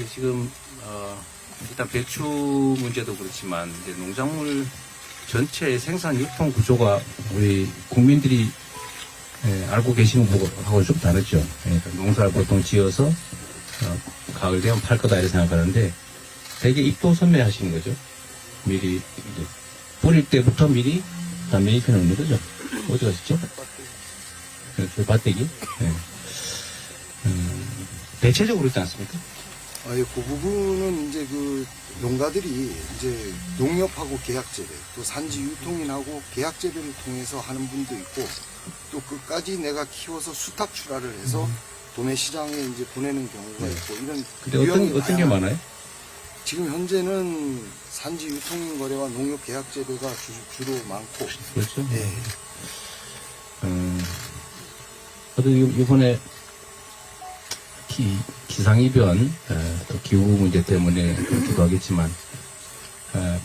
지금 일단 배추 문제도 그렇지만 이제 농작물 전체의 생산 유통 구조가 우리 국민들이 알고 계시는 거하고 좀 다르죠. 그러니까 농사를 보통 지어서 가을 되면 팔 거다 이렇게 생각하는데 되게 입도선매하시는 거죠. 미리 이제 뿌릴 때부터 미리 다 매입해 놓는 거죠. 어디 가셨죠? 그 밭대기. 네. 대체적으로 있지 않습니까? 예, 그 부분은 이제 그 농가들이 이제 농협하고 계약재배, 또 산지 유통인하고 계약재배를 통해서 하는 분도 있고, 또 끝까지 내가 키워서 수탁 출하를 해서 도매 시장에 이제 보내는 경우가 있고, 이런. 근데 어떤 게 많아요? 지금 현재는 산지 유통인 거래와 농협 계약재배가 주로 많고. 그렇죠. 예. 이번에 기상이변, 또 기후 문제 때문에 그렇기도 하겠지만,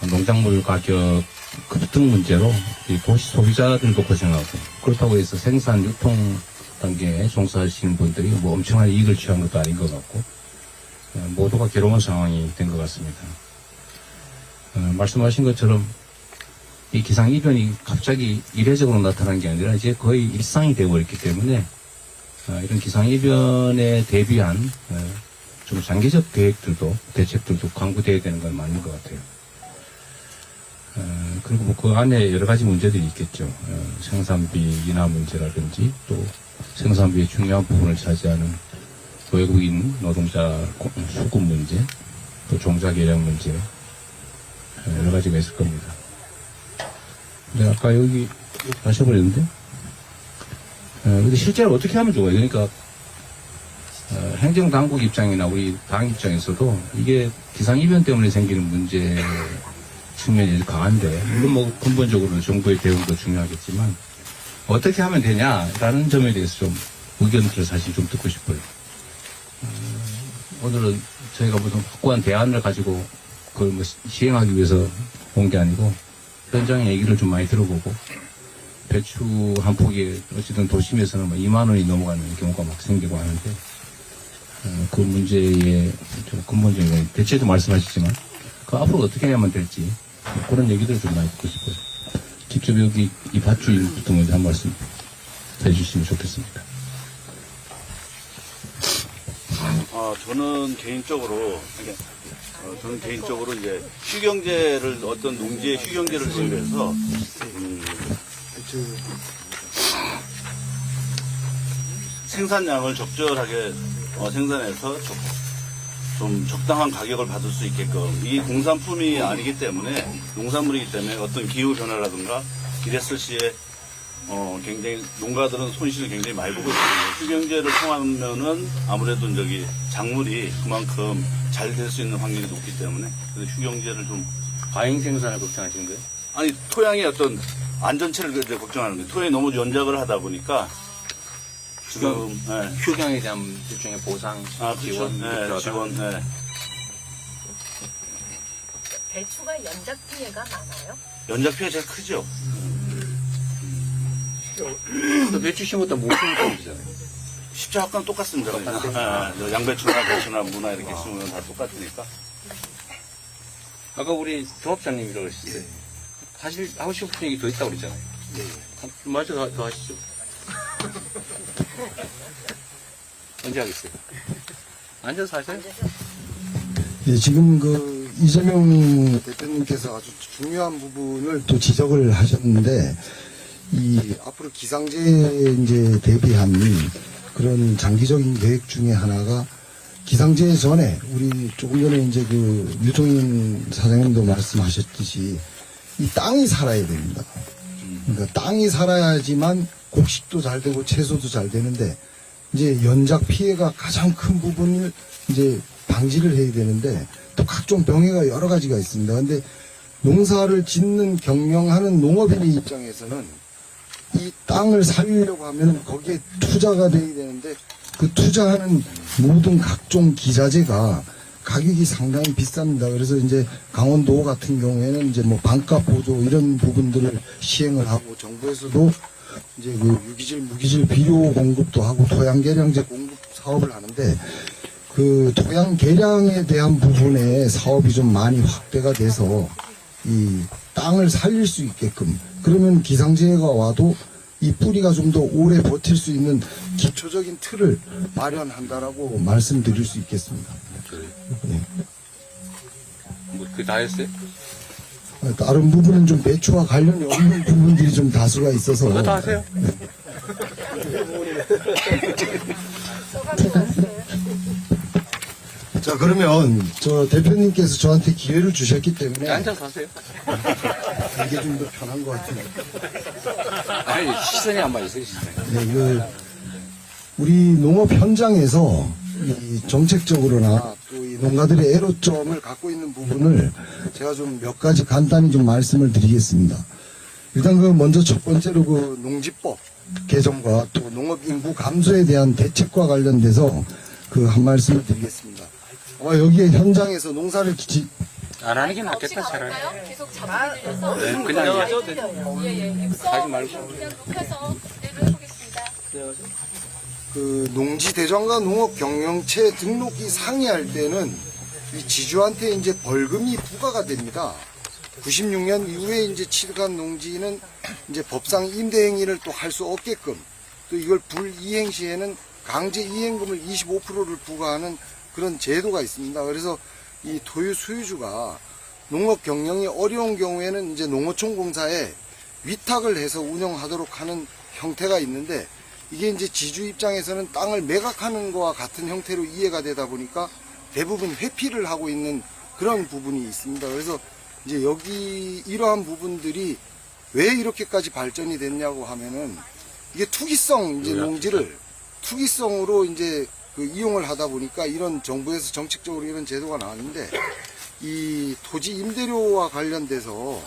농작물 가격 급등 문제로 이 도시 소비자들도 고생하고, 그렇다고 해서 생산 유통 단계에 종사하시는 분들이 뭐 엄청난 이익을 취한 것도 아닌 것 같고, 모두가 괴로운 상황이 된 것 같습니다. 말씀하신 것처럼 이 기상이변이 갑자기 이례적으로 나타난 게 아니라 이제 거의 일상이 되어버렸기 때문에 이런 기상이변에 대비한 좀 장기적 계획들도 대책들도 강구되어야 되는 건 맞는 것 같아요. 그리고 뭐 그 안에 여러 가지 문제들이 있겠죠. 생산비 인하 문제라든지 또 생산비의 중요한 부분을 차지하는 외국인 노동자 수급 문제, 또 종자 계량 문제, 여러 가지가 있을 겁니다. 근데 아까 여기 하셔버렸는데, 근데 실제로 어떻게 하면 좋아요? 그러니까 행정당국 입장이나 우리 당 입장에서도 이게 기상이변 때문에 생기는 문제 측면이 강한데, 물론 뭐 근본적으로 정부의 대응도 중요하겠지만 어떻게 하면 되냐라는 점에 대해서 좀 의견들을 사실 좀 듣고 싶어요. 오늘은 저희가 무슨 확고한 대안을 가지고 그걸 뭐 시행하기 위해서 온 게 아니고 현장의 얘기를 좀 많이 들어보고, 배추 한 포기에 어쨌든 도심에서는 뭐 2만 원이 넘어가는 경우가 막 생기고 하는데, 그 문제의 좀 근본적인 대체도 말씀하시지만 그 앞으로 어떻게 해야만 될지 그런 얘기들을 좀 많이 듣고 싶어요. 직접 여기 이 밭주인부터 먼저 한 말씀 해주시면 좋겠습니다. 저는 개인적으로 이제 휴경제를 어떤 농지의 휴경제를 지으면서 생산량을 적절하게 생산해서 좀 적당한 가격을 받을 수 있게끔, 이 공산품이 아니기 때문에, 농산물이기 때문에 어떤 기후 변화라든가 이랬을 시에 굉장히 농가들은 손실을 굉장히 많이 보고 있거든요. 휴경제를 통하면은 아무래도 작물이 그만큼 잘 될 수 있는 확률이 높기 때문에, 그래서 휴경제를 좀. 과잉 생산을 걱정하시는 거예요? 아니, 토양의 어떤 안전체를 이제 걱정하는 거예요. 토양이 너무 연작을 하다 보니까 지금 휴경에 대한 일종의 보상, 지원, 그렇죠. 지원. 네. 배추가 연작 피해가 많아요? 연작 피해 제일 크죠. 또 배추 심었다 못 심었다 그러잖아요. 십자학과는 똑같습니다. 양배추나 배추나 무나 이렇게 심으면 다 똑같으니까. 아까 우리 조합장님이라고 그러셨는데, 하고 싶은 얘기 더 있다고 그랬잖아요. 맞아, 더 하시죠. 언제 하겠어요? 앉아서 하세요? 예, 지금 이재명 대표님께서 아주 중요한 부분을 또 지적을 하셨는데, 앞으로 기상제에 이제 대비한 그런 장기적인 계획 중에 하나가, 기상제 전에 우리 조금 전에 이제 유통인 사장님도 말씀하셨듯이 이 땅이 살아야 됩니다. 그러니까 땅이 살아야지만 곡식도 잘 되고 채소도 잘 되는데, 이제 연작 피해가 가장 큰 부분을 이제 방지를 해야 되는데, 또 각종 병해가 여러 가지가 있습니다. 근데 농사를 짓는 경영하는 농업인의 입장에서는 이 땅을 살리려고 하면 거기에 투자가 돼야 되는데, 그 투자하는 모든 각종 기자재가 가격이 상당히 비쌉니다. 그래서 이제 강원도 같은 경우에는 이제 뭐 반값 보조 이런 부분들을 시행을 하고, 정부에서도 이제 유기질, 무기질 비료 공급도 하고 토양 개량제 공급 사업을 하는데, 그 토양 개량에 대한 부분에 사업이 좀 많이 확대가 돼서 이 땅을 살릴 수 있게끔, 그러면 기상재해가 와도 이 뿌리가 좀 더 오래 버틸 수 있는 기초적인 틀을 마련한다라고 말씀드릴 수 있겠습니다. 네. 뭐, 그 다 했어요? 다른 부분은 좀 배추와 관련이 없는 부분들이 좀 다수가 있어서. 그거 다 하세요? 자, 그러면 저 대표님께서 저한테 기회를 주셨기 때문에 앉아서 하세요. 이게 좀 더 편한 것 같은데. 아니, 시선이 안 맞으세요, 시선이. 네, 우리 농업 현장에서 이 정책적으로나 또 이 농가들의 애로점을 갖고 있는 부분을 제가 좀 몇 가지 간단히 좀 말씀을 드리겠습니다. 일단 먼저 첫 번째로 농지법 개정과 또 농업 인구 감소에 대한 대책과 관련돼서 한 말씀을 드리겠습니다. 아마 여기에 현장에서 농사를 안 하는 게 없이 낫겠다, 차라리. 가볼까요? 계속 잡고 들려서. 네, 그냥 예예. 하지 말고. 그냥 녹여서 그대로 해보겠습니다. 농지대장과 농업경영체 등록이 상이할 때는 이 지주한테 이제 벌금이 부과가 됩니다. 96년 이후에 이제 취득한 농지는 이제 법상 임대행위를 또 할 수 없게끔, 또 이걸 불이행 시에는 강제 이행금을 25%를 부과하는 그런 제도가 있습니다. 그래서 이 토유 소유주가 농업 경영이 어려운 경우에는 이제 농어촌 공사에 위탁을 해서 운영하도록 하는 형태가 있는데, 이게 이제 지주 입장에서는 땅을 매각하는 것과 같은 형태로 이해가 되다 보니까 대부분 회피를 하고 있는 그런 부분이 있습니다. 그래서 이제 이러한 부분들이 왜 이렇게까지 발전이 됐냐고 하면은, 이게 투기성 이제 농지를 투기성으로 이제 이용을 하다 보니까 이런 정부에서 정책적으로 이런 제도가 나왔는데, 이 토지 임대료와 관련돼서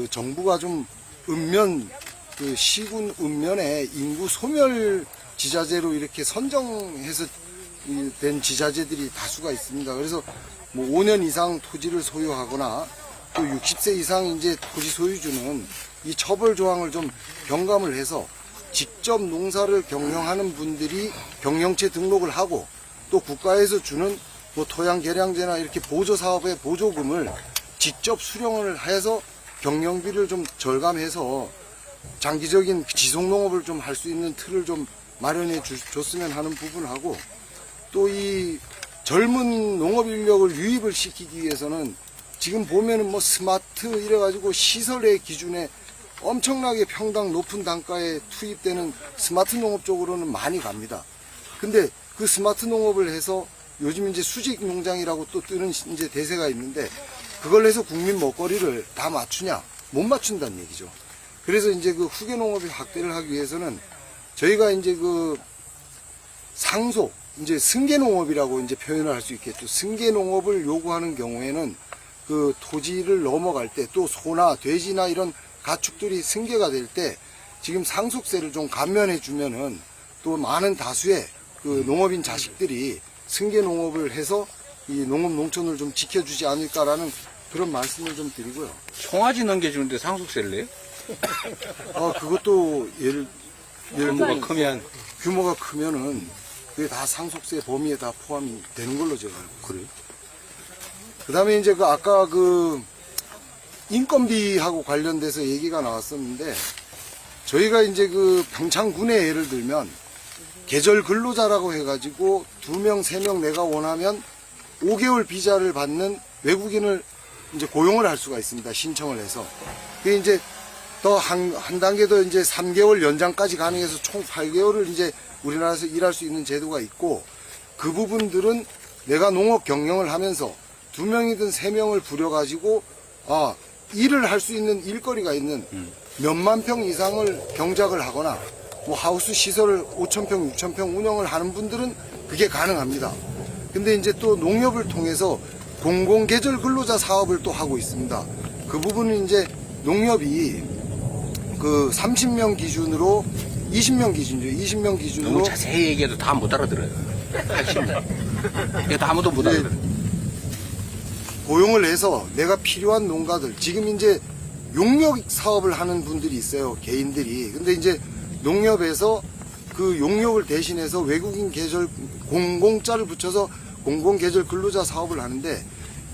정부가 좀 시군 읍면에 인구 소멸 지자재로 이렇게 선정해서 된 지자재들이 다수가 있습니다. 그래서 뭐 5년 이상 토지를 소유하거나 또 60세 이상 이제 토지 소유주는 이 처벌 조항을 좀 경감을 해서 직접 농사를 경영하는 분들이 경영체 등록을 하고, 또 국가에서 주는 뭐 토양 개량제나 이렇게 보조 사업의 보조금을 직접 수령을 해서 경영비를 좀 절감해서 장기적인 지속농업을 좀 할 수 있는 틀을 좀 마련해 줬으면 하는 부분하고, 또 이 젊은 농업 인력을 유입을 시키기 위해서는 지금 보면은 뭐 스마트 이래가지고 시설의 기준에 엄청나게 평당 높은 단가에 투입되는 스마트 농업 쪽으로는 많이 갑니다. 근데 그 스마트 농업을 해서 요즘 이제 수직 농장이라고 또 뜨는 이제 대세가 있는데, 그걸 해서 국민 먹거리를 다 맞추냐? 못 맞춘다는 얘기죠. 그래서 이제 후계 농업의 확대를 하기 위해서는 저희가 이제 상속, 이제 승계 농업이라고 이제 표현을 할 수 있겠죠. 승계 농업을 요구하는 경우에는 토지를 넘어갈 때, 또 소나 돼지나 이런 가축들이 승계가 될 때 지금 상속세를 좀 감면해 주면은 또 많은 다수의 농업인 자식들이 승계 농업을 해서 이 농업 농촌을 좀 지켜주지 않을까라는 그런 말씀을 좀 드리고요. 송아지 넘겨주는데 상속세를 내요? 그것도 규모가 크면은 그게 다 상속세 범위에 다 포함이 되는 걸로 제가 알고. 그래요? 그 다음에 이제 아까 인건비하고 관련돼서 얘기가 나왔었는데, 저희가 이제 평창군에 예를 들면 계절 근로자라고 해가지고 2명, 3명 내가 원하면 5개월 비자를 받는 외국인을 이제 고용을 할 수가 있습니다. 신청을 해서. 그게 이제 더 한 단계 더 이제 3개월 연장까지 가능해서 총 8개월을 이제 우리나라에서 일할 수 있는 제도가 있고, 그 부분들은 내가 농업 경영을 하면서 2명이든 3명을 부려가지고 일을 할 수 있는 일거리가 있는 몇만 평 이상을 경작을 하거나 뭐 하우스 시설을 5,000평, 6,000평 운영을 하는 분들은 그게 가능합니다. 근데 이제 또 농협을 통해서 공공계절 근로자 사업을 또 하고 있습니다. 그 부분은 이제 농협이 30명 기준으로 20명 기준이죠. 20명 기준으로 너무 자세히 얘기해도 다 못 알아들어요. 이게 다 아무도 못 알아들어요. 고용을 해서 내가 필요한 농가들, 지금 이제 용역 사업을 하는 분들이 있어요. 개인들이. 근데 이제 농협에서 그 용역을 대신해서 외국인 계절 공공자를 붙여서 공공계절 근로자 사업을 하는데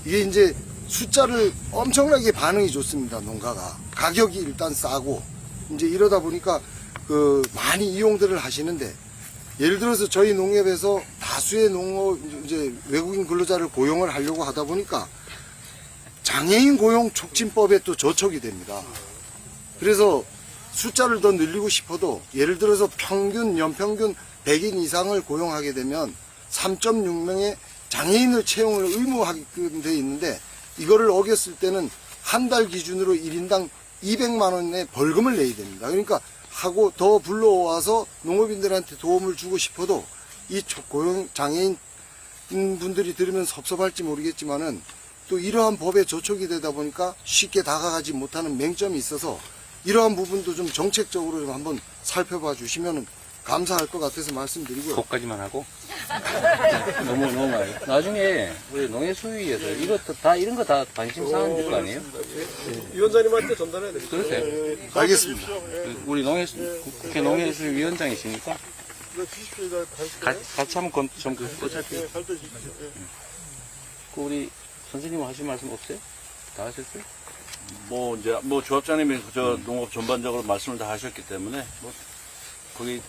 이게 이제 숫자를 엄청나게 반응이 좋습니다. 농가가 가격이 일단 싸고 이제 이러다 보니까 그 많이 이용들을 하시는데 예를 들어서 저희 농협에서 다수의 농업 이제 외국인 근로자를 고용을 하려고 하다 보니까 장애인 고용 촉진법에 또 저촉이 됩니다. 그래서 숫자를 더 늘리고 싶어도 예를 들어서 연평균 100인 이상을 고용하게 되면 3.6명의 장애인을 채용을 의무하게끔 돼 있는데 이거를 어겼을 때는 한 달 기준으로 1인당 200만 원의 벌금을 내야 됩니다. 그러니까 하고 더 불러와서 농업인들한테 도움을 주고 싶어도 이 고용 장애인 분들이 들으면 섭섭할지 모르겠지만은 또 이러한 법에 저촉이 되다 보니까 쉽게 다가가지 못하는 맹점이 있어서 이러한 부분도 좀 정책적으로 좀 한번 살펴봐 주시면 감사할 것 같아서 말씀드리고요. 그것까지만 하고. 너무 많아요. 나중에 우리 농해수위에서 이것도 다, 이런 거 다 관심 사항일 거 아니에요? 위원장님한테 전달해야 되겠죠. 그러세요. 알겠습니다. 우리 국회 농해수위 위원장이시니까 주십시오. 같이 한번 좀 어차피. 살펴 주십시오. 그 우리 선생님 하실 말씀 없어요? 다 하셨어요? 뭐 이제 뭐 조합장님이 저 농업 전반적으로 말씀을 다 하셨기 때문에 뭐 거기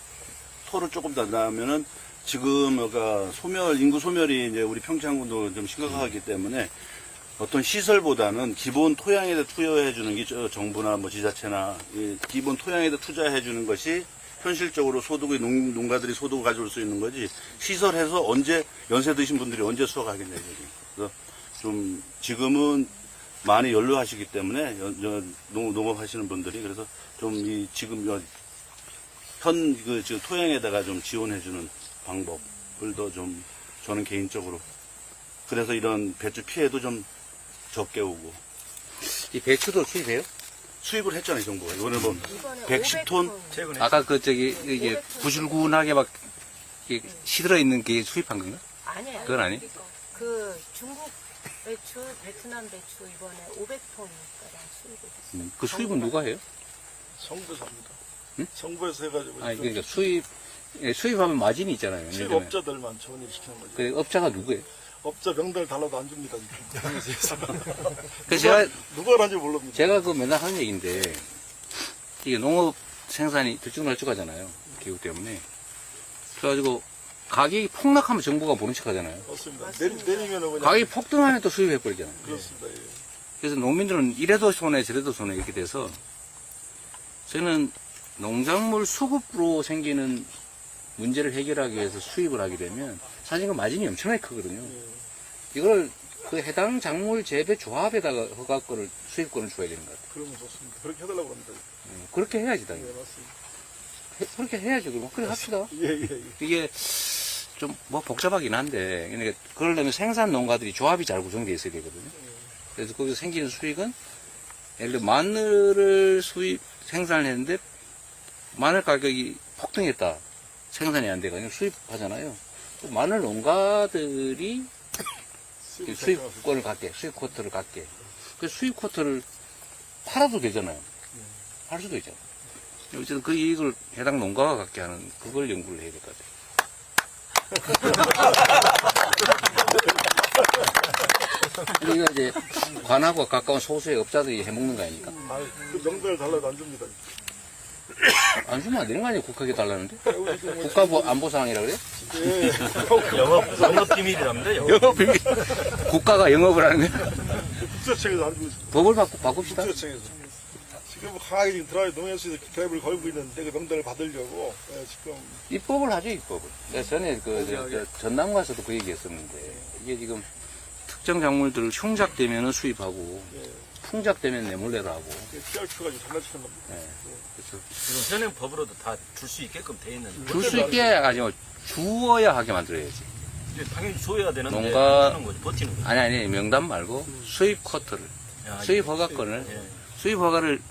토를 조금 더 나면은 지금 여기가 인구 소멸이 이제 우리 평창군도 좀 심각하기 때문에 어떤 시설보다는 기본 토양에다 투여해주는 게 정부나 뭐 지자체나 이 기본 토양에다 투자해주는 것이 현실적으로 소득의 농가들이 소득을 가져올 수 있는 거지 시설해서 언제 연세 드신 분들이 언제 수확하겠냐 이거지. 그래서 좀 지금은 많이 연료하시기 때문에 농업하시는 분들이 그래서 좀 이 지금 지금 토양에다가 좀 지원해주는 방법을 더 좀 저는 개인적으로 그래서 이런 배추 피해도 좀 적게 오고 이 배추도 수입해요? 수입을 했잖아요 정부가 이번에 뭐 110톤 아까 이게 부실군하게 막 이게 시들어 있는 게 수입한 건가? 아니에요. 그건 아니? 그 중국 배추, 베트남 배추 이번에 500톤가량 수입을 했어요. 그 수입은 누가 해요? 정부에서 합니다. 응? 정부에서 해가지고 아니 그러니까 수입하면 마진이 있잖아요. 수입업자들만 지원을 시키는 거죠. 그 업자가 누구예요? 업자 명단을 달라도 안 줍니다. 그래서 누가 하는지 모릅니다. 제가 그 맨날 하는 얘기인데 이게 농업 생산이 들쭉날쭉하잖아요. 기후 때문에. 그래가지고 가격이 폭락하면 정부가 모른 척하잖아요. 맞습니다. 내리면은 그냥 가격이 폭등하면 또 수입해버리잖아요. 그렇습니다. 예. 그래서 농민들은 이래도 손해 저래도 손해 이렇게 돼서 저는 농작물 수급으로 생기는 문제를 해결하기 위해서 수입을 하게 되면 사실 그 마진이 엄청나게 크거든요. 이걸 그 해당 작물 재배 조합에다가 허가권을 수입권을 줘야 되는 것 같아요. 그러면 좋습니다. 그렇게 해달라고 합니다. 그렇게 해야지 당연히. 예, 맞습니다. 그렇게 해야죠. 그럼 그래 합시다. 예. 이게 좀 뭐 복잡하긴 한데 그러니까 그러려면 생산 농가들이 조합이 잘 구성되어 있어야 되거든요. 그래서 거기서 생기는 수익은 예를 들어 마늘을 생산을 했는데 마늘 가격이 폭등했다. 생산이 안 돼가지고 수입하잖아요. 마늘 농가들이 수입권을 갖게, 수입 쿼터를 갖게. 그 수입 쿼터를 팔아도 되잖아요. 팔 수도 있잖아요. 어쨌든 그 이익을 해당 농가가 갖게 하는 그걸 연구를 해야 될 것 같아요. 우리가 이제 관하고 가까운 소수의 업자들이 해먹는 거 아닙니까? 그 명단을 달라도 안 줍니다. 안 주면 안 되는 거 아니에요? 국가에 달라는데? 국가 안보사항이라 그래? 예. 영업 비밀이랍니다. 영업 비밀. 국가가 영업을 하는 거야? 국세청에서 안 주고 있습니다. 법을 바꿉시다. 국세청에서. 지금 강하게 지금 농협에서 드라이브를 걸고 있는데 그 명단을 받으려고 지금 입법을 하죠, 입법을. 전에 전남 가서도 그 얘기 했었는데, 이게 지금 특정 작물들을 흉작되면 수입하고, 풍작되면 내몰래로 하고. TRQ가 지금 장난치는 겁니다. 그래서 지금 현행 법으로도 다 줄 수 있게끔 돼 있는데. 줄 수 있게 아니고 주어야 하게 만들어야지. 당연히 줘야 되는데. 농가- 버티는 거지, 버티는 거지. 아니, 명단 말고 수입 쿼터를, 야, 수입 허가권을, 예. 수입 허가를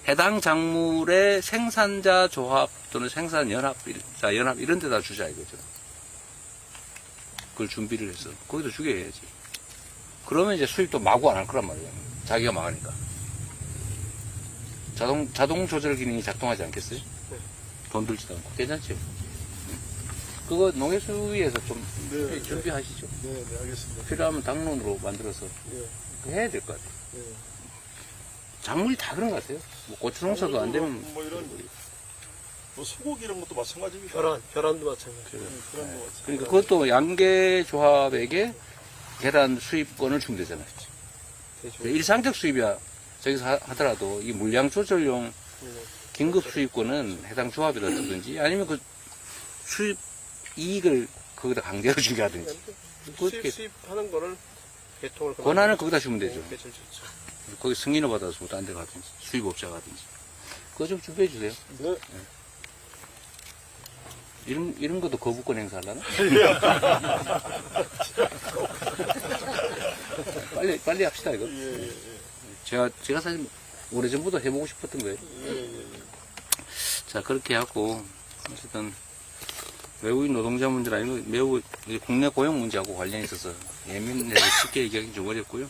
해당 작물의 생산자 조합 또는 생산연합, 연합 이런 데다 주자 이거죠. 그걸 준비를 해서 거기도 주게 해야지. 그러면 이제 수입도 마구 안 할 거란 말이에요. 자기가 망하니까. 자동 조절 기능이 작동하지 않겠어요? 돈 들지도 않고. 괜찮죠? 그거 농해수위에서 좀 네, 준비하시죠. 네, 네, 알겠습니다. 필요하면 당론으로 만들어서 예, 그거 해야 될 것 같아요. 예. 작물이 다 그런 것 같아요. 뭐 고추 농사도 안 되면 뭐 이런 뭐 소고기 이런 것도 마찬가지입니다. 계란도 마찬가지. 네, 계란도 마찬가지. 그러니까 그것도 양계 조합에게 계란 수입권을 주면 되잖아요. 일상적 수입이야 저기서 하더라도 이 물량 조절용 긴급 수입권은 해당 조합에다 주든지 아니면 그 수입 이익을 거기다 강제로 주게 하든지 수입하는 거를 개통을 권한을 거기다 주면 되죠. 개천 좋죠. 거기 승인을 받아서 뭐 딴 데 가든지 수입업자가 하든지 그거 좀 준비해 주세요. 네. 이런 것도 거부권 행사하려나? 빨리 합시다 이거. 예, 예, 제가 사실 오래전부터 해보고 싶었던 거예요. 자, 그렇게 하고, 어쨌든, 외국인 노동자 문제는 아니고 매우 국내 고용 문제하고 관련이 있어서 예민해서 쉽게 얘기하기 좀 어렵고요.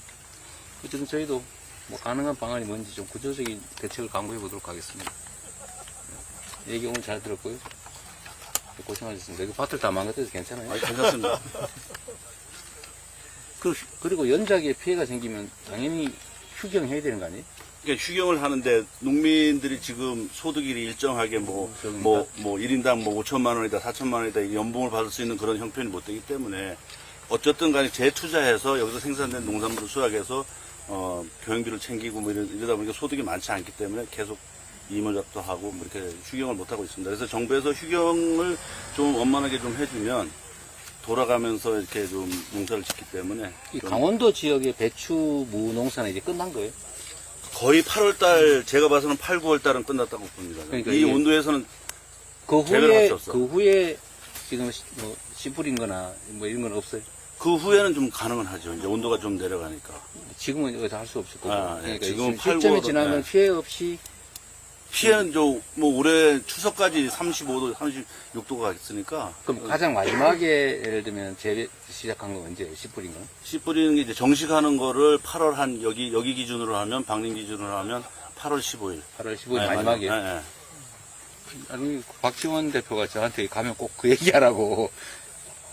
어쨌든 저희도 뭐 가능한 방안이 뭔지 좀 구조적인 대책을 강구해 보도록 하겠습니다. 얘기 오늘 잘 들었고요. 고생하셨습니다. 이거 밭을 다 망가뜨려서 괜찮아요? 아니, 괜찮습니다. 그리고 연작에 피해가 생기면 당연히 휴경해야 되는 거 아니에요? 그러니까 휴경을 하는데 농민들이 지금 소득이 일정하게 뭐 1인당 뭐 5천만 원이다, 4천만 원이다 연봉을 받을 수 있는 그런 형편이 못 되기 때문에 어쨌든 간에 재투자해서 여기서 생산된 농산물을 수확해서 교육비를 챙기고 뭐 이러다 보니까 소득이 많지 않기 때문에 계속 이모작도 하고 뭐 이렇게 휴경을 못 하고 있습니다. 그래서 정부에서 휴경을 좀 원만하게 좀 해주면 돌아가면서 이렇게 좀 농사를 짓기 때문에 이 좀 강원도 지역의 배추 무농사는 이제 끝난 거예요? 거의 8월달 제가 봐서는 8, 9월달은 끝났다고 봅니다. 그러니까 이 이게 온도에서는 그 재배를 할 후에 수 없어. 그 후에 지금 뭐 씨 뿌린 거나 뭐 이런 건 없어요? 그 후에는 좀 가능은 하죠. 이제 온도가 좀 내려가니까. 지금은 여기서 할 수 없을 거고. 아, 예. 그러니까 지금 지금 시점에 8, 지나면 9월은, 피해 없이 피해는 뭐 올해 추석까지 35도, 36도가 있으니까 그럼 가장 마지막에 예를 들면 재배 시작한 건 언제? 씨 뿌린 건? 씨 뿌리는 게 이제 정식하는 거를 8월 한 여기 기준으로 하면 방림 기준으로 하면 8월 15일. 8월 15일 마지막에. 네. 아니 박지원 대표가 저한테 가면 꼭 그 얘기하라고.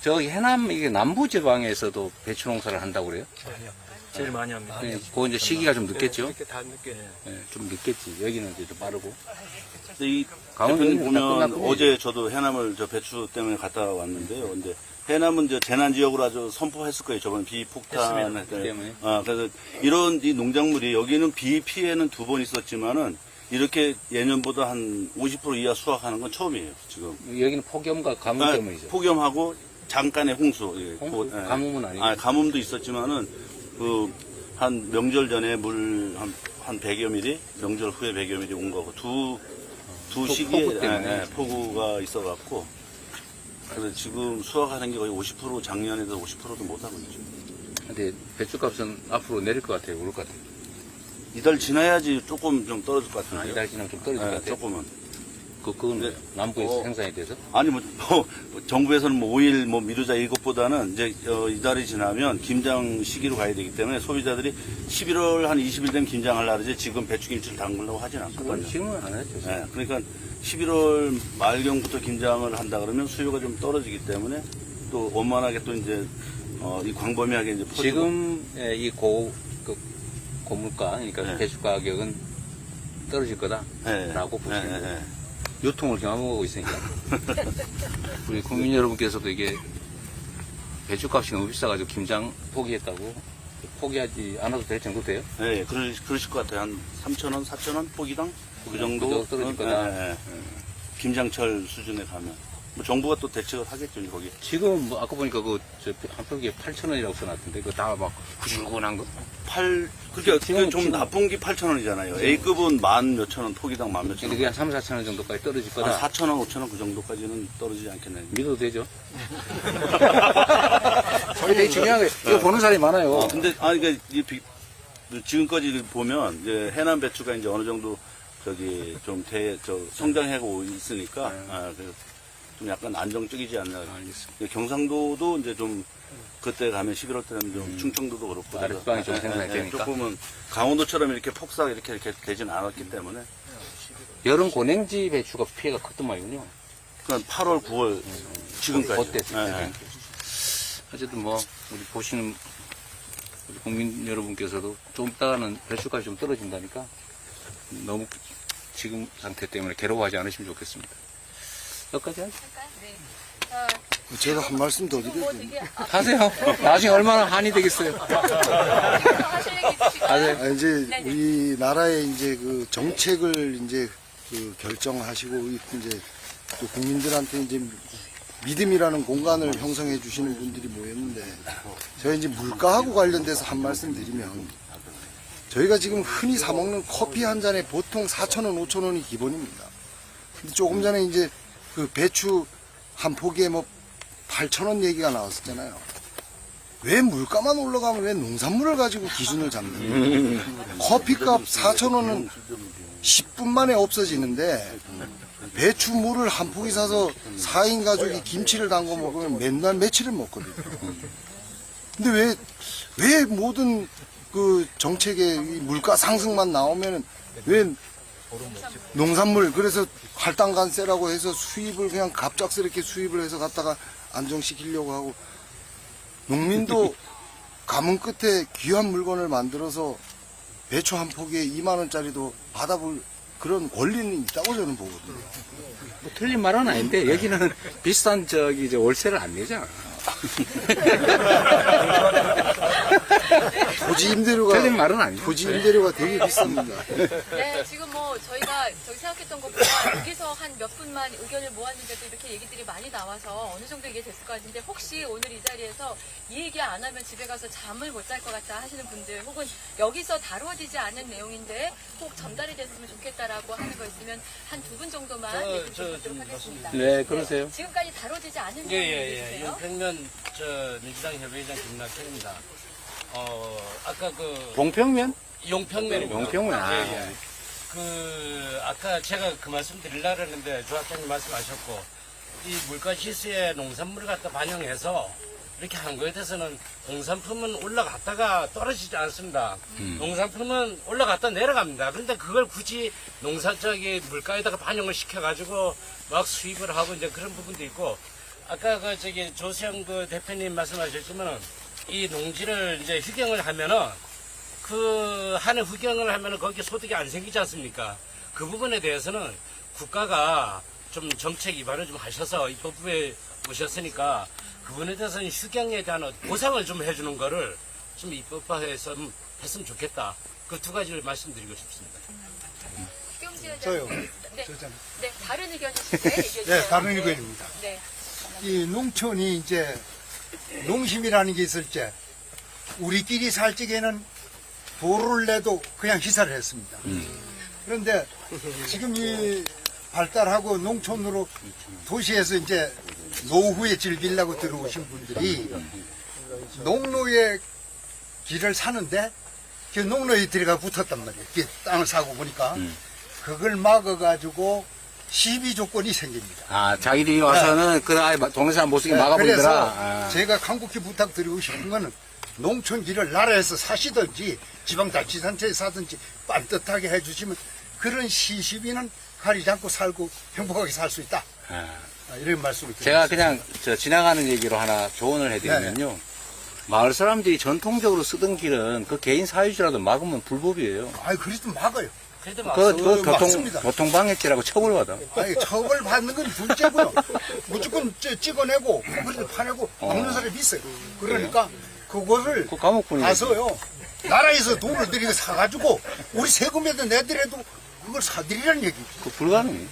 저기 해남 이게 남부 지방에서도 배추 농사를 한다고 그래요? 제일 많이 합니다. 그 이제 시기가 좀 늦겠죠? 이렇게 다 늦게. 예, 좀 늦겠지. 여기는 이제 좀 빠르고. 근데 이 강원도는 대표님 다 보면 끝났군요. 어제 저도 해남을 저 배추 때문에 갔다 왔는데요. 근데 해남은 이제 재난 지역으로 아주 선포했을 거예요. 저번 비폭탄 할 때. 때문에. 그래서 이런 이 농작물이 여기는 비 피해는 2번 있었지만은 이렇게 예년보다 한 50% 이하 수확하는 건 처음이에요. 지금. 여기는 폭염과 가뭄 때문이죠. 폭염하고 잠깐의 홍수. 예, 홍수? 가뭄은 아니고. 가뭄도 있었지만은 한 명절 전에 물 한 100여 미리, 명절 후에 100여 미리 온 거고 두 시기에 폭우 때문에. 폭우가 있어갖고 그래서 지금 수확하는 게 거의 50% 작년에도 50%도 못 하고 있죠. 근데 배추값은 앞으로 내릴 것 같아요, 오를 것 같아요. 이달 지나야지 조금 좀 떨어질 것 같은데요. 이달 지나면 좀 떨어질 것 같아요. 조금은. 그건 네. 남부에서 생산이 돼서. 아니 정부에서는 5일 미루자 이것보다는 이제 이달이 지나면 김장 시기로 가야 되기 때문에 소비자들이 11월 한 20일 되면 김장하려고 그러지 지금 배추김치를 담그려고 하진 그건 않거든요. 지금은 안 하죠. 네, 그러니까 11월 말경부터 김장을 한다 그러면 수요가 좀 떨어지기 때문에 또 원만하게 또 이제 이 광범위하게 이제 퍼지고. 지금 이 고물가, 그러니까 네. 배추 가격은 떨어질 거다라고 네, 보시면 네, 돼요. 네. 유통을 경험하고 있으니까. 우리 국민 여러분께서도 이게 배추값이 너무 비싸가지고 김장 포기했다고 포기하지 않아도 될 정도 돼요? 네, 그러실 것 같아요. 한 3,000원, 4,000원 포기당 그 정도 그 정도 떨어질 거다. 네, 네. 김장철 수준에 가면 뭐 정부가 또 대책을 하겠죠, 이제 거기. 지금 뭐 아까 보니까 한 포기에 8,000원이라고 써놨던데 그거 다 막 후줄근한 거? 그러니까 지금- 좀 지금- 나쁜 게 8,000원이잖아요. A급은 14,000원, 포기당 14,000원. 근데 그게 한 3, 4,000원 정도까지 떨어질 한 거다. 4,000원, 5,000원 그 정도까지는 떨어지지 않겠나요? 믿어도 되죠? 되게 중요한 게 이거 보는 사람이 많아요. 근데 그러니까 지금까지 보면 이제 해남 배추가 이제 어느 정도 좀 성장하고 있으니까 그래서 좀 약간 안정적이지 않나. 알겠습니다. 경상도도 이제 좀 그때 가면 11월 때는 좀 충청도도 그렇고 아랫방이 좀 생산이 되니까. 조금은 강원도처럼 이렇게 폭삭 이렇게 되진 않았기 때문에 여름 고냉지 배추가 피해가 컸단 말이군요. 그러니까 8월, 9월 지금까지. 그때 어쨌든 뭐 우리 보시는 우리 국민 여러분께서도 좀 있다가는 배추값이 좀 떨어진다니까 너무 지금 상태 때문에 괴로워하지 않으시면 좋겠습니다. 여기까지 하죠. 제가 한 말씀 더 드려요. 하세요. 나중에 얼마나 한이 되겠어요. 하세요. 아, 이제 우리나라의 이제 그 정책을 이제 그 결정하시고 이제 또 국민들한테 이제 믿음이라는 공간을 형성해 주시는 분들이 모였는데 저희 이제 물가하고 관련돼서 한 말씀 드리면 저희가 지금 흔히 사 먹는 커피 한 잔에 보통 4,000원, 5,000원이 기본입니다. 근데 조금 전에 이제 그 배추 한 포기에 뭐 8,000원 얘기가 나왔었잖아요. 왜 물가만 올라가면 왜 농산물을 가지고 기준을 잡는 커피값 4,000원은 10분 만에 없어지는데 배추물을 한 포기 사서 4인 가족이 김치를 담궈 먹으면 맨날 며칠을 먹거든요. 근데 왜 모든 그 정책에 이 물가 상승만 나오면 왜 농산물 그래서 할당관세라고 해서 수입을 그냥 갑작스럽게 수입을 해서 갖다가 안정시키려고 하고 농민도 가문 끝에 귀한 물건을 만들어서 배추 한 포기에 2만 원짜리도 받아볼 그런 권리는 있다고 저는 보거든요. 뭐 틀린 말은 아닌데 여기는 비싼 이제 월세를 안 내잖아. 토지 임대료가 틀린 말은 아니죠. 토지 임대료가 되게 비쌉니다. 네, 지금 뭐 저희가 저희 생각했던 것보다 여기서 한 몇 분만 의견을 모았는데도 이렇게 얘기들이 많이 나와서 어느 정도 이게 됐을 것 같은데 혹시 오늘 이 자리에서 이 얘기 안 하면 집에 가서 잠을 못 잘 것 같다 하시는 분들 혹은 여기서 다루어지지 않은 내용인데 꼭 전달이 됐으면 좋겠다라고 하는 거 있으면 한 두 분 정도만 얘기 드리도록 하겠습니다. 네, 그러세요. 지금까지 다뤄지지 않은 내용 예. 있으세요? 용평면 민주당 협의회장 김낙현입니다. 아까 그 봉평면? 용평면입니다. 용평면. 아, 예. 아까 제가 그 말씀 드리려고 했는데 조합장님 말씀하셨고, 이 물가 지수에 농산물을 갖다 반영해서 이렇게 한 거에 대해서는 농산품은 올라갔다가 떨어지지 않습니다. 농산품은 올라갔다 내려갑니다. 그런데 그걸 굳이 물가에다가 반영을 시켜가지고 막 수입을 하고 이제 그런 부분도 있고, 아까 조수영 대표님 말씀하셨지만, 이 농지를 이제 휴경을 하면은 한 해 휴경을 하면은 거기에 소득이 안 생기지 않습니까? 그 부분에 대해서는 국가가 좀 정책 위반을 좀 하셔서 입법부에 오셨으니까 그 부분에 대해서는 휴경에 대한 보상을 좀 해주는 거를 좀 입법화해서 했으면 좋겠다. 그 두 가지를 말씀드리고 싶습니다. 저요. 네, 다른 의견이신데 얘기해 주세요. 네, 다른 의견입니다. 네. 이 농촌이 이제 농심이라는 게 있을 때 우리끼리 살 적에는 도로를 내도 그냥 시사를 했습니다. 그런데 지금 이 발달하고 농촌으로 도시에서 이제 노후에 즐기려고 들어오신 분들이 농로의 길을 사는데 그 농로에 들어가 붙었단 말이에요. 땅을 사고 보니까 그걸 막아가지고 시비 조건이 생깁니다. 아, 자기들이 와서는 그 아예 동네 사람 못 쓰게 막아버리더라. 그래서 아. 제가 간곡히 부탁드리고 싶은 거는 농촌 길을 나라에서 사시든지 지방자치단체에 사든지 빤듯하게 해주시면 그런 시시비는 가리지 않고 살고 행복하게 살 수 있다. 이런 말씀을 드립니다. 제가 그냥 지나가는 얘기로 하나 조언을 해드리면요. 마을 사람들이 전통적으로 쓰던 길은 그 개인 사유지라도 막으면 불법이에요. 아이, 그래도 막아요. 그래도 그 맞습니다. 교통방해죄라고 처벌받아. 아니, 처벌 받는 건 둘째고요. 무조건 찍어내고, 그걸 파내고, 막는 사람이 있어요. 그러니까, 그거를 그 감옥분이 가서요, 나라에서 돈을 들이고 사가지고, 우리 세금에도 내더라도 그걸 사드리라는 얘기죠. 그 불가능해.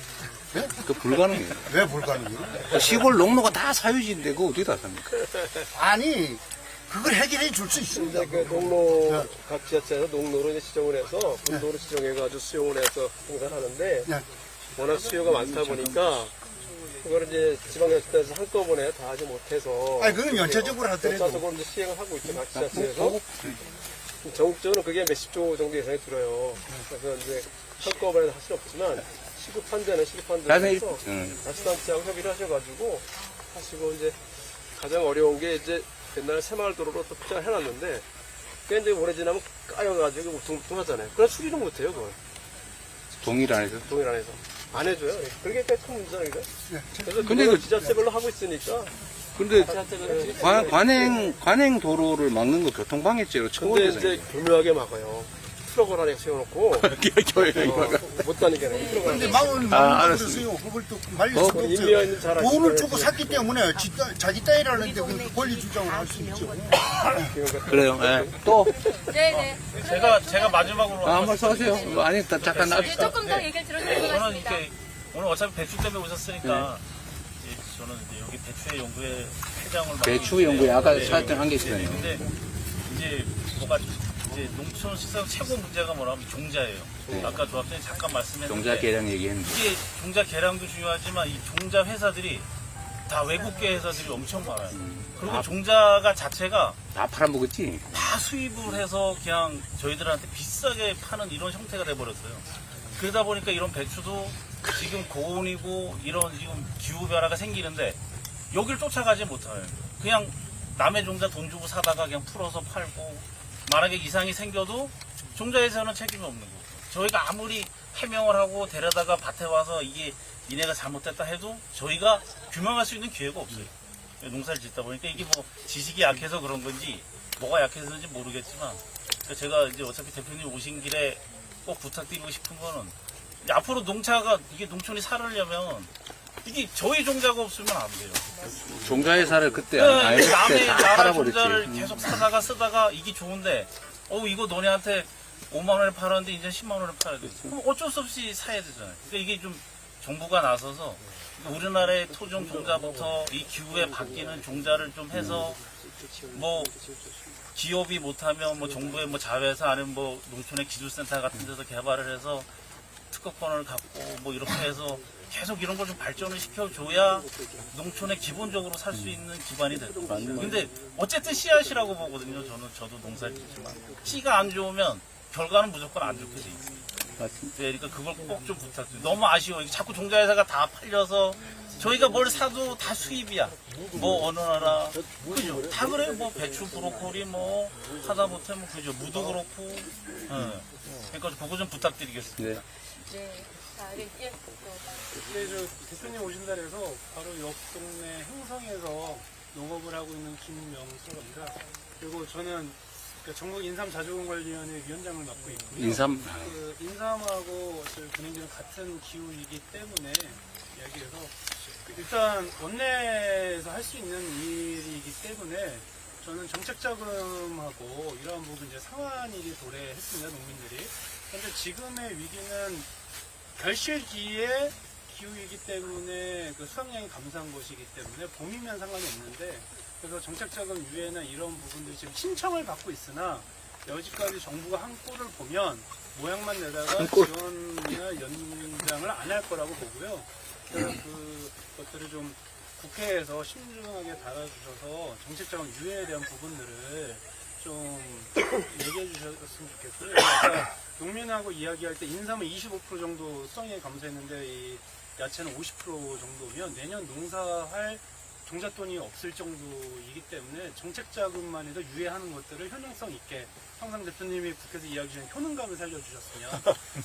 네? 그 불가능해. 왜 불가능해요? 그 시골 농로가 다 사유지인데 그거 어디다 삽니까? 아니, 그걸 해결해 줄 수 있습니다. 그 농로 각 지자체에서 농로로 이제 지정을 해서 분도로 지정해가지고 수용을 해서 공사하는데 네. 워낙 수요가 많다 보니까 그거를 이제 지방자치단에서 한꺼번에 다 하지 못해서 아니, 그건 연체적으로 하더라도. 연차적으로 이제 시행을 하고 있죠. 각 지자체에서 전국적으로 그게 몇십조 정도 예산이 들어요. 그래서 이제 한꺼번에 할 수는 없지만 시급한 데는 해서 자치단체하고 협의를 하셔가지고 하시고 이제 가장 어려운 게 이제 옛날에 새마을도로로 또 포장을 해놨는데 그게 이제 오래 지나면 까여가지고 뭉퉁뭉퉁하잖아요. 그래서 수리를 못해요, 그걸. 동일 안에서? 동일 안에서. 안 해줘요. 그게 큰 문제다, 이거. 그래서 근데 근데 지자체별로 하고 있으니까. 근데 지자체는 관행 도로를 막는 거 교통방해죄로 처벌 근데 대상이에요. 이제 교묘하게 막아요. 트럭을 하나 세워놓고 못 다니게 해. 근데 막은 그러세요. 그걸 또 말릴 수가 없어요. 인미하는 잘 아시죠. 돈을 주고 샀기 때문에 자기 딸이라는데 그 권리 주장을 할 수 있죠. 그래요. 예. 또 네네. 제가 마지막으로 한번 써주세요. 아니 잠깐 나. 네, 조금 더 얘기를 들어야 될 것 저는 같습니다. 이렇게 오늘 어차피 배추 때문에 오셨으니까 이제 저는 이제 여기 배추의 연구회 회장을 배추 연구에 아까 네, 사회한 게 있어요. 근데 이제 뭐가 이제 농촌 시설 최고 문제가 뭐냐면 종자예요. 아까 조합장님 잠깐 말씀했는데 종자 개량 얘기했는데. 이게 종자 개량도 중요하지만 이 종자 회사들이 다 외국계 회사들이 엄청 많아요. 그리고 종자가 자체가 다 팔아먹었지. 다 수입을 해서 그냥 저희들한테 비싸게 파는 이런 형태가 돼버렸어요. 그러다 보니까 이런 배추도 지금 고온이고 이런 지금 기후 변화가 생기는데 여길 쫓아가지 못해요. 그냥 남의 종자 돈 주고 사다가 그냥 풀어서 팔고 만약에 이상이 생겨도 종자에서는 책임이 없는 거고 저희가 아무리 해명을 하고 데려다가 밭에 와서 이게 니네가 잘못됐다 해도 저희가 규명할 수 있는 기회가 없어요. 농사를 짓다 보니까 이게 뭐 지식이 약해서 그런 건지 뭐가 약해서인지 모르겠지만 제가 이제 어차피 대표님 오신 길에 꼭 부탁드리고 싶은 거는 이제 앞으로 농차가 이게 농촌이 살으려면 이게 저희 종자가 없으면 안 돼요. 종자 회사를 그때 남의 다 나라 팔아버렸지. 종자를 계속 사다가 쓰다가 이게 좋은데 이거 너네한테 5만 원에 팔았는데 이제 10만 원에 팔아야 돼. 그럼 어쩔 수 없이 사야 되잖아요. 그러니까 이게 좀 정부가 나서서 우리나라의 토종 종자부터 이 기후에 바뀌는 종자를 좀 해서 뭐 기업이 못하면 뭐 정부의 뭐 자회사 아니면 뭐 농촌의 기술센터 같은 데서 개발을 해서 특허권을 갖고 뭐 이렇게 해서 계속 이런 걸 좀 발전을 시켜줘야 농촌에 기본적으로 살 수 있는 기반이 될 것 같아요. 근데 어쨌든 씨앗이라고 보거든요. 저도 농사를 짓지만 씨가 안 좋으면 결과는 무조건 안 좋게 돼 있어요. 네, 그러니까 그걸 꼭 좀 부탁드려요. 너무 아쉬워요. 자꾸 종자회사가 다 팔려서 저희가 뭘 사도 다 수입이야. 뭐 어느 나라 그죠? 다 그래요. 뭐 배추, 브로콜리 뭐 하다못해 뭐 그죠? 무도 그렇고. 그러니까 그거 좀 부탁드리겠습니다. 네. 자, 예. 근데 저 대표님 오신다 해서 바로 옆 동네 행성에서 농업을 하고 있는 김명수입니다. 그리고 저는 전국 인삼자주공관리위원회 위원장을 맡고 있고요. 인삼하고 저희 군행지는 같은 기후이기 때문에 이야기해서 일단 원내에서 할 수 있는 일이기 때문에 저는 정책 자금하고 이러한 부분 이제 상환일이 도래했습니다, 농민들이. 그런데 지금의 위기는 결실기에 기후이기 때문에 그 수확량이 감소한 것이기 때문에 봄이면 상관이 없는데 그래서 정책자금 유예나 이런 부분들이 지금 신청을 받고 있으나 여지까지 정부가 한 꼴을 보면 모양만 내다가 지원이나 연장을 안 할 거라고 보고요. 그래서 그것들을 좀 국회에서 신중하게 다뤄주셔서 정책자금 유예에 대한 부분들을 좀 얘기해 주셨으면 좋겠고요. 그러니까 농민하고 이야기할 때 인삼은 25% 정도 수확량이 감소했는데 이 야채는 50% 정도면 내년 농사할 종잣돈이 없을 정도이기 때문에 정책자금만 해도 유예하는 것들을 효능성 있게 항상 대표님이 국회에서 이야기 중에 효능감을 살려주셨으면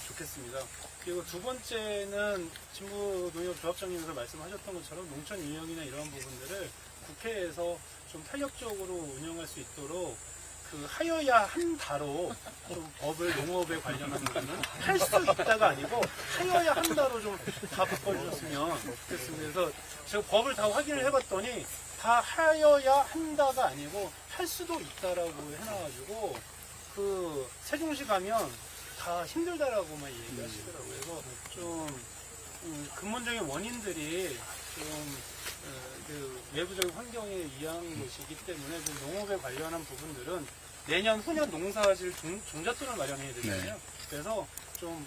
좋겠습니다. 그리고 두 번째는 진보농협조합장님께서 말씀하셨던 것처럼 농촌 유형이나 이러한 부분들을 국회에서 좀 탄력적으로 운영할 수 있도록 그 하여야 한다로 좀 법을 농업에 관련한 부분은 할 수 있다가 아니고 하여야 한다로 좀 다 바꿔주셨으면 좋겠습니다. 그래서 제가 법을 다 확인을 해봤더니 다 하여야 한다가 아니고 할 수도 있다라고 해놔가지고 그 세종시 가면 다 힘들다라고만 얘기하시더라고요. 그래서 좀 근본적인 원인들이 좀 그 외부적인 환경에 의한 것이기 때문에 좀 농업에 관련한 부분들은 내년 후년 농사질 종잣돈을 마련해야 되잖아요. 그래서 좀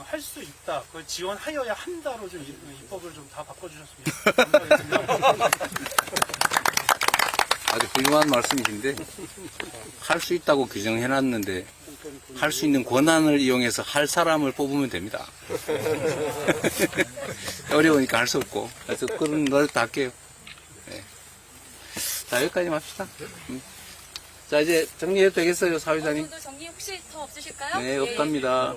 할 수 있다. 그걸 지원하여야 한다로 좀 입법을 좀 다 바꿔주셨으면 감사하겠습니다. 아주 훌륭한 말씀이신데 할 수 있다고 규정해놨는데 할 수 있는 권한을 이용해서 할 사람을 뽑으면 됩니다. 어려우니까 할 수 없고 그래서 그런 노력 다 할게요. 네. 자 여기까지 합시다. 자, 이제 정리해도 되겠어요, 어느 사회자님? 정도 정리 혹시 더 없으실까요? 네, 없답니다.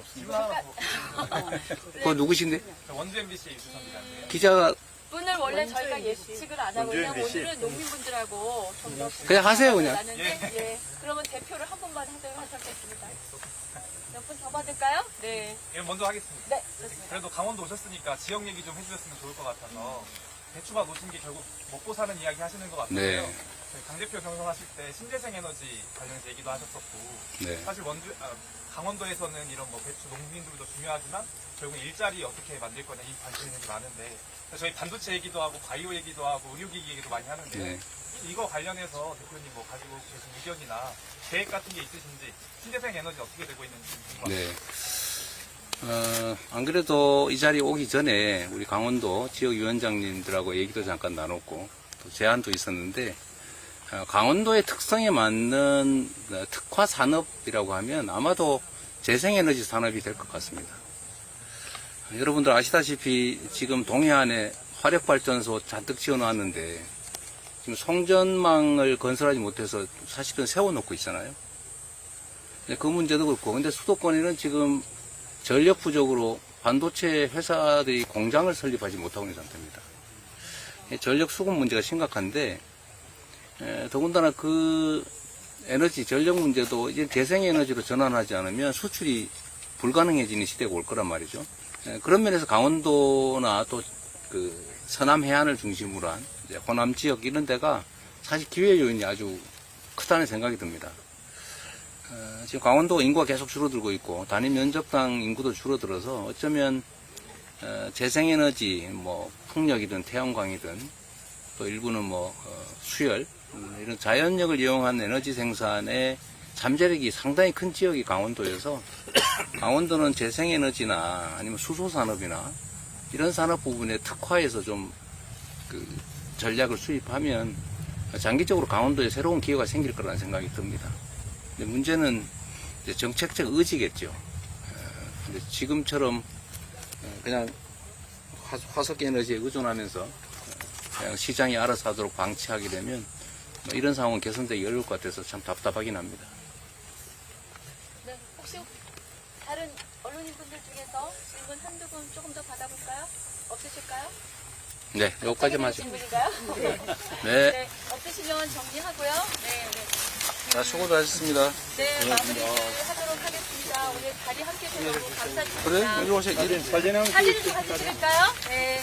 그거 누구신데? 원주 MBC 유수선입니다. 기자가 분을 원래 저희가 예측을 안 하고 그냥 MBC. 오늘은 농민분들하고 좀 더 그냥 하세요, 그냥. 나는데, 예. 그러면 대표를 한 분만 하도록 하셨겠습니다. 몇 분 더 받을까요? 네. 예, 먼저 하겠습니다. 네, 좋습니다. 그래도 강원도 오셨으니까 지역 얘기 좀 해주셨으면 좋을 것 같아서 배추밭 오신 게 결국 먹고 사는 이야기 하시는 것 같아요. 네. 저희 당대표 경선하실 때 신재생 에너지 관련해서 얘기도 하셨었고 네. 사실 강원도에서는 이런 뭐 배추 농민들도 중요하지만 결국 일자리 어떻게 만들 거냐 이 관심이 되게 많은데 저희 반도체 얘기도 하고 바이오 얘기도 하고 의료기기 얘기도 많이 하는데 네. 이거 관련해서 대표님 뭐 가지고 계신 의견이나 계획 같은 게 있으신지 신재생 에너지 어떻게 되고 있는지 궁금합니다. 네. 안 그래도 이 자리에 오기 전에 우리 강원도 지역위원장님들하고 얘기도 잠깐 나눴고 또 제안도 있었는데 강원도의 특성에 맞는 특화 산업이라고 하면 아마도 재생에너지 산업이 될 것 같습니다. 여러분들 아시다시피 지금 동해안에 화력발전소 잔뜩 지어놨는데 지금 송전망을 건설하지 못해서 사실은 세워놓고 있잖아요. 그 문제도 그렇고 근데 수도권에는 지금 전력 부족으로 반도체 회사들이 공장을 설립하지 못하고 있는 상태입니다. 전력 수급 문제가 심각한데 더군다나 그 에너지 전력 문제도 이제 재생에너지로 전환하지 않으면 수출이 불가능해지는 시대가 올 거란 말이죠. 그런 면에서 강원도나 또 그 서남 해안을 중심으로 한 이제 호남 지역 이런 데가 사실 기회 요인이 아주 크다는 생각이 듭니다. 지금 강원도 인구가 계속 줄어들고 있고 단위 면적당 인구도 줄어들어서 어쩌면 재생에너지 뭐 풍력이든 태양광이든 또 일부는 뭐 수열 이런 자연력을 이용한 에너지 생산의 잠재력이 상당히 큰 지역이 강원도여서 강원도는 재생에너지나 아니면 수소산업이나 이런 산업 부분에 특화해서 좀 그 전략을 수립하면 장기적으로 강원도에 새로운 기회가 생길 거라는 생각이 듭니다. 근데 문제는 이제 정책적 의지겠죠. 근데 지금처럼 그냥 화석 에너지에 의존하면서 그냥 시장이 알아서 하도록 방치하게 되면 이런 상황은 개선되기 어려울 것 같아서 참 답답하긴 합니다. 네, 혹시 다른 언론인분들 중에서 질문 한두 분 조금 더 받아볼까요? 없으실까요? 네, 여기까지만 하시고. 질문인가요? 네. 네. 네, 없으시면 정리하고요. 네, 네. 자, 수고도 하셨습니다. 네, 마무리를 하도록 하겠습니다. 오늘 자리 함께 해주셔서 감사드립니다. 그래? 이리 오세요. 사진을 좀 같이 찍을까요? 네.